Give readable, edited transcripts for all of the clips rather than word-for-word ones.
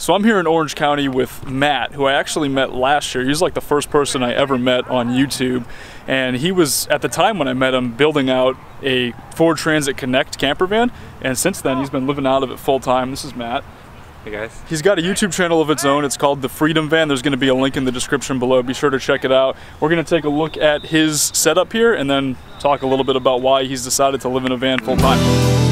So I'm here in Orange County with Matt, who I actually met last year. He was like the first person I ever met on YouTube. And he was, at the time when I met him, building out a Ford Transit Connect campervan. And since then, he's been living out of it full time. This is Matt. Hey guys. He's got a YouTube channel of its own. It's called The Freedom Van. There's going to be a link in the description below. Be sure to check it out. We're going to take a look at his setup here and then talk a little bit about why he's decided to live in a van full time.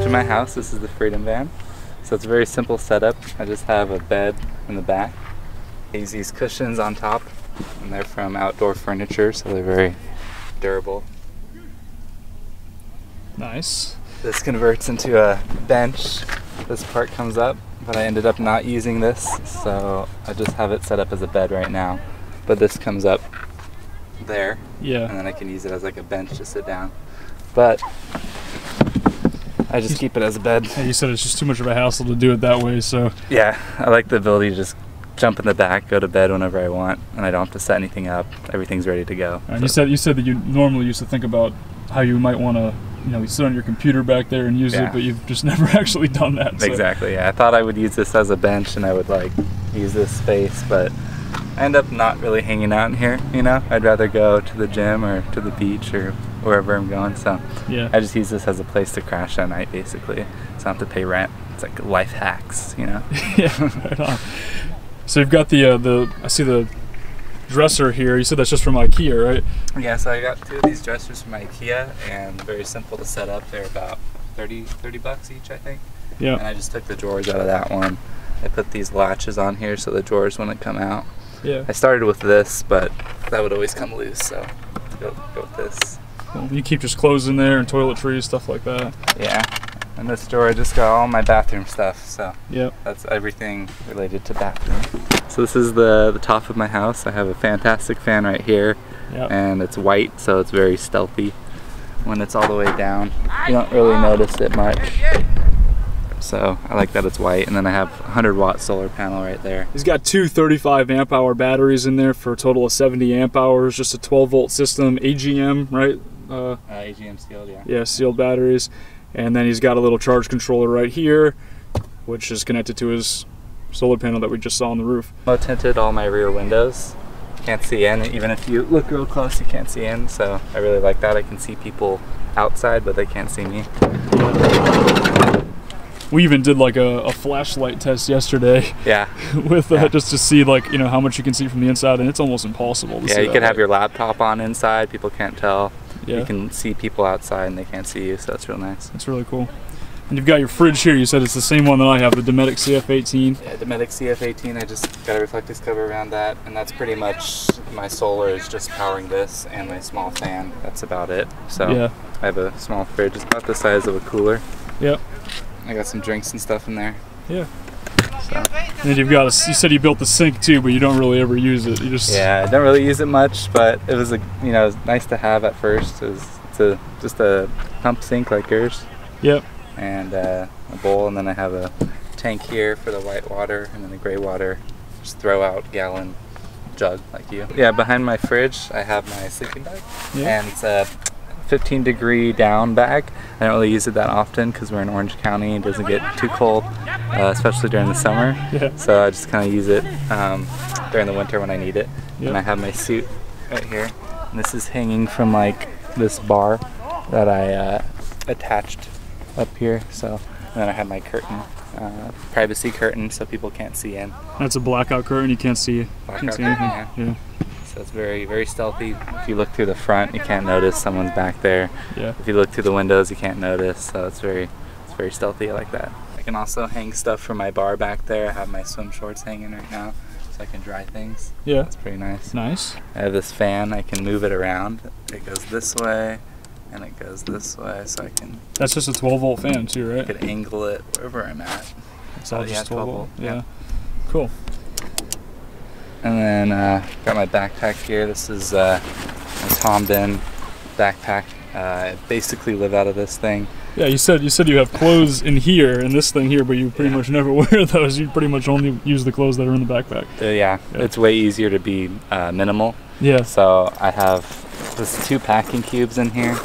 My house. This is the Freedom Van. So it's a very simple setup. I just have a bed in the back. I use these cushions on top, and they're from Outdoor Furniture, so they're very durable. Nice. This converts into a bench. This part comes up, but I ended up not using this, so I just have it set up as a bed right now. But this comes up there, yeah, and then I can use it as like a bench to sit down. But I just keep it as a bed. Yeah, you said it's just too much of a hassle to do it that way, so. Yeah, I like the ability to just jump in the back, go to bed whenever I want, and I don't have to set anything up. Everything's ready to go. And so. you said that you normally used to think about how you might want to, you know, sit on your computer back there and use it, but you've just never actually done that. So. Exactly, yeah. I thought I would use this as a bench and I would like use this space, but I end up not really hanging out in here, you know? I'd rather go to the gym or to the beach or wherever I'm going, so yeah. I just use this as a place to crash at night, basically. So I don't have to pay rent. It's like life hacks, you know? Yeah, right on. So you've got I see the dresser here. You said that's just from IKEA, right? Yeah, so I got two of these dressers from IKEA, and very simple to set up. They're about 30 bucks each, I think. Yeah. And I just took the drawers out of that one. I put these latches on here so the drawers wouldn't come out. Yeah. I started with this, but that would always come loose, so go with this. Well, you keep just clothes in there and toiletries, stuff like that. Yeah. And this drawer, I just got all my bathroom stuff, so yep. That's everything related to bathroom. So this is the top of my house. I have a fantastic fan right here, yep. And it's white, so it's very stealthy. When it's all the way down, you don't really notice it much. So I like that it's white, and then I have a 100-watt solar panel right there. He's got two 35 amp hour batteries in there for a total of 70 amp hours, just a 12-volt system, AGM, right? AGM sealed, yeah. Yeah, sealed batteries. And then he's got a little charge controller right here, which is connected to his solar panel that we just saw on the roof. I tinted all my rear windows. Can't see in. Even if you look real close, you can't see in. So I really like that. I can see people outside, but they can't see me. We even did like a flashlight test yesterday. Yeah. With just to see like, you know, how much you can see from the inside, and it's almost impossible to see. Yeah, you could have your laptop on inside. People can't tell. Yeah. You can see people outside and they can't see you, so that's real nice. That's really cool. And you've got your fridge here. You said it's the same one that I have, the Dometic CF18. Yeah, Dometic CF18. I just got a reflective cover around that, and that's pretty much my solar is just powering this and my small fan. That's about it. So yeah. I have a small fridge. It's about the size of a cooler. Yep. I got some drinks and stuff in there. Yeah. So. And you've got you said you built the sink too, but you don't really ever use it. You just I don't really use it much, but it was nice to have at first. It's just a pump sink like yours. Yep. And a bowl, and then I have a tank here for the white water, and then the gray water. Just throw out gallon jug like you. Yeah, behind my fridge I have my sleeping bag, and it's a 15-degree down bag. I don't really use it that often because we're in Orange County and it doesn't get too cold, especially during the summer. Yeah. So I just kind of use it during the winter when I need it. Yep. And I have my suit right here. And this is hanging from like this bar that I attached up here. So, and then I have my curtain, privacy curtain, so people can't see in. That's a blackout curtain. You can't see anything. Yeah. So it's very, very stealthy. If you look through the front, you can't notice someone's back there. Yeah. If you look through the windows, you can't notice. So it's very stealthy. I like that. I can also hang stuff from my bar back there. I have my swim shorts hanging right now, so I can dry things. Yeah. That's pretty nice. Nice. I have this fan. I can move it around. It goes this way, and it goes this way, so I can. That's just a 12-volt fan too, right? I could angle it wherever I'm at. It's all just 12-volt. Yeah. Cool. And then got my backpack here. This is a Tom Ben backpack. I basically live out of this thing. Yeah, you said you have clothes in here and this thing here, but you pretty much never wear those. You pretty much only use the clothes that are in the backpack. Yeah, it's way easier to be minimal. Yeah. So I have this 2 packing cubes in here,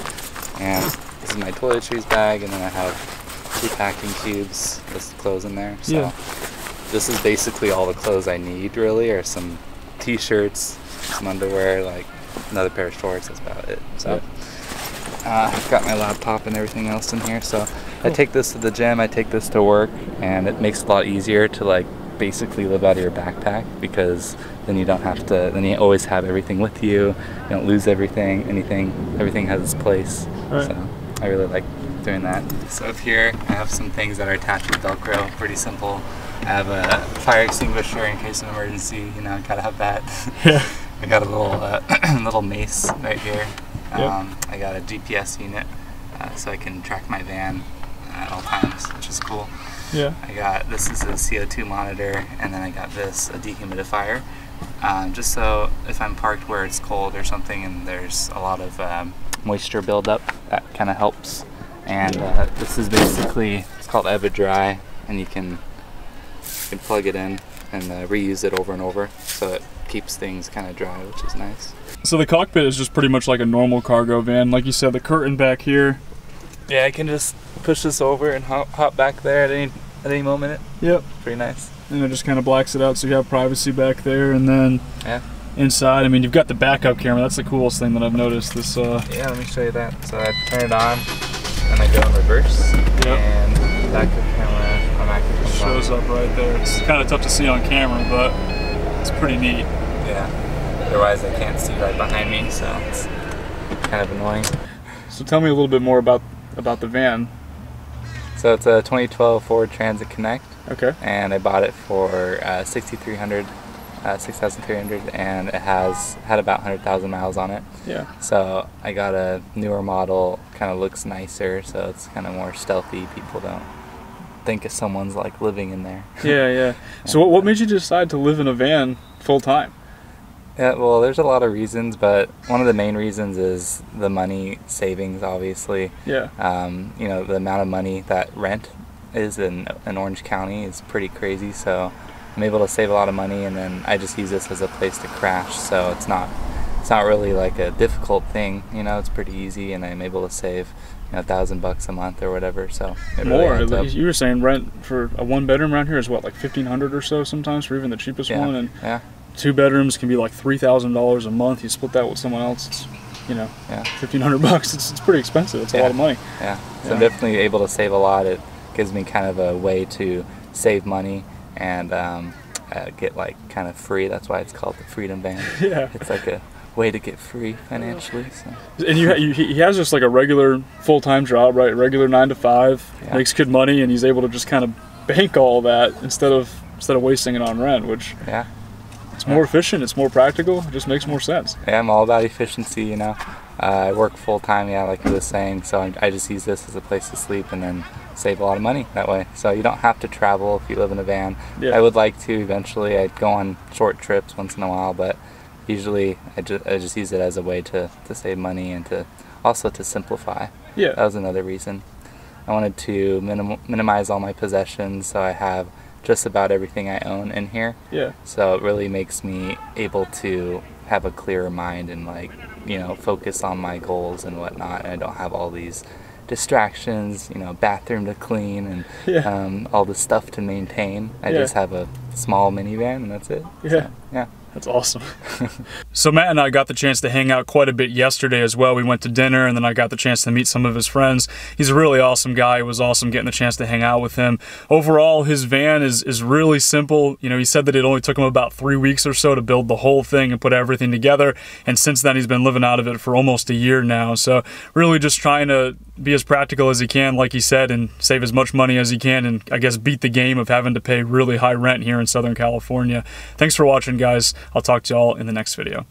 and this is my toiletries bag, and then I have 2 packing cubes with clothes in there. So this is basically all the clothes I need, really, or some t-shirts, some underwear, like another pair of shorts. That's about it. So. I've got my laptop and everything else in here, so I take this to the gym, I take this to work, and it makes it a lot easier to like basically live out of your backpack, because then you don't have to, then you always have everything with you, you don't lose everything, everything has its place. Right. So I really like doing that. So up here I have some things that are attached with Velcro, pretty simple. I have a fire extinguisher in case of an emergency, you know, gotta have that. Yeah. I got a little little mace right here. I got a GPS unit so I can track my van at all times, which is cool. Yeah. This is a CO2 monitor, and then I got this, a dehumidifier, just so if I'm parked where it's cold or something and there's a lot of moisture buildup, that kind of helps. And this is basically, it's called EverDry, and you can plug it in and reuse it over and over, so it keeps things kind of dry, which is nice. So the Cockpit is just pretty much like a normal cargo van. Like you said, the curtain back here. Yeah, I can just push this over and hop back there at any moment. Yep. Pretty nice. And it just kind of blacks it out, so you have privacy back there. And then inside, I mean, you've got the backup camera. That's the coolest thing that I've noticed. This. Yeah, let me show you that. So I turn it on, and I go in reverse. Yep. And the backup camera automatically shows up right there. It's kind of tough to see on camera, but it's pretty neat. Yeah. Otherwise I can't see right behind me, so it's kind of annoying. So tell me a little bit more about the van. So it's a 2012 Ford Transit Connect. Okay. And I bought it for 6,300, and it had about 100,000 miles on it. Yeah. So I got a newer model, kind of looks nicer, so it's kind of more stealthy. People don't think if someone's like living in there. Yeah. So what made you decide to live in a van full time? Yeah, well, there's a lot of reasons, but one of the main reasons is the money savings, obviously. Yeah. You know, the amount of money that rent is in Orange County is pretty crazy, so I'm able to save a lot of money, and then I just use this as a place to crash, so it's not really like a difficult thing, you know, it's pretty easy, and I'm able to save, you know, $1,000 a month or whatever, so it more. Really you were saying rent for a 1-bedroom around here is what, like $1,500 or so sometimes for even the cheapest one, and 2 bedrooms can be like $3,000 a month. You split that with someone else, it's, you know, $1,500. It's pretty expensive. It's a lot of money. Yeah. So I'm definitely able to save a lot. It gives me kind of a way to save money and get like kind of free. That's why it's called the Freedom Van. Yeah. It's like a way to get free financially. So. And he has just like a regular full-time job, right? Regular 9 to 5, makes good money, and he's able to just kind of bank all that instead of wasting it on rent, which it's more efficient, it's more practical, it just makes more sense. Yeah, I'm all about efficiency, you know. I work full-time, like you were saying, so I just use this as a place to sleep and then save a lot of money that way. So you don't have to travel if you live in a van. I would like to eventually. I'd go on short trips once in a while, but usually I just use it as a way to save money and to also to simplify. Yeah. That was another reason. I wanted to minimize all my possessions, so I have just about everything I own in here. Yeah. So it really makes me able to have a clearer mind and, like, you know, focus on my goals and whatnot. And I don't have all these distractions, you know, bathroom to clean and all the stuff to maintain. I just have a small minivan and that's it. Yeah. So, yeah. That's awesome. So Matt and I got the chance to hang out quite a bit yesterday as well. We went to dinner, and then I got the chance to meet some of his friends. He's a really awesome guy. It was awesome getting the chance to hang out with him. Overall, his van is really simple. You know, he said that it only took him about 3 weeks or so to build the whole thing and put everything together. And since then, he's been living out of it for almost a year now. So really just trying to be as practical as he can, like he said, and save as much money as he can, and I guess beat the game of having to pay really high rent here in Southern California. Thanks for watching, guys. I'll talk to y'all in the next video.